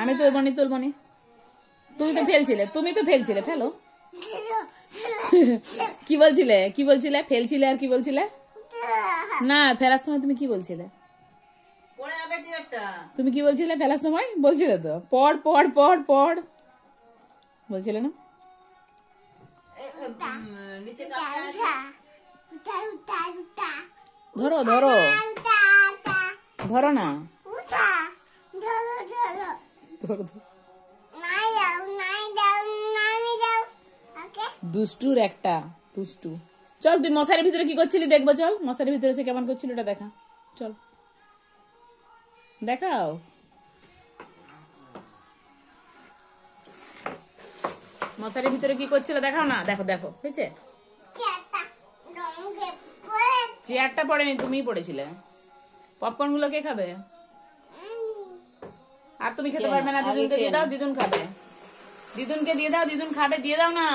আমি তুলবনি। তুমি তো ফেলছিলে ফেলো। কি বলছিলে ফেলছিলে আর কি বলছিলে? না, ফেলার সময় তুমি কি বলছিলে? তুমি কি বলছিলে ফেলার সময়? বলছিলে তো পড় পড় পড় পড় বলছিলে না? ধরো ধরো ধরো না, ধরো। দুষ্টুর একটা দুষ্টু। চল তুই মশারির ভিতরে কি করছিলি দেখবো, চল মশারির ভিতরে সে কেমন করছিল এটা দেখা, চল দেখাও। মশারির ভিতরে কি করছিল দেখাও না, দেখো দেখো হয়েছে। চেয়ারটা পড়েনি, তুমিই পড়েছিলে। পপকর্ন গুলো কে খাবে? আর তুমি খেতে পারবে না, দিদুনকে দিয়ে দাও, দিদুন খাবে। দিদুনকে দিয়ে দাও, দিদুন খাবে, দিয়ে দাও না।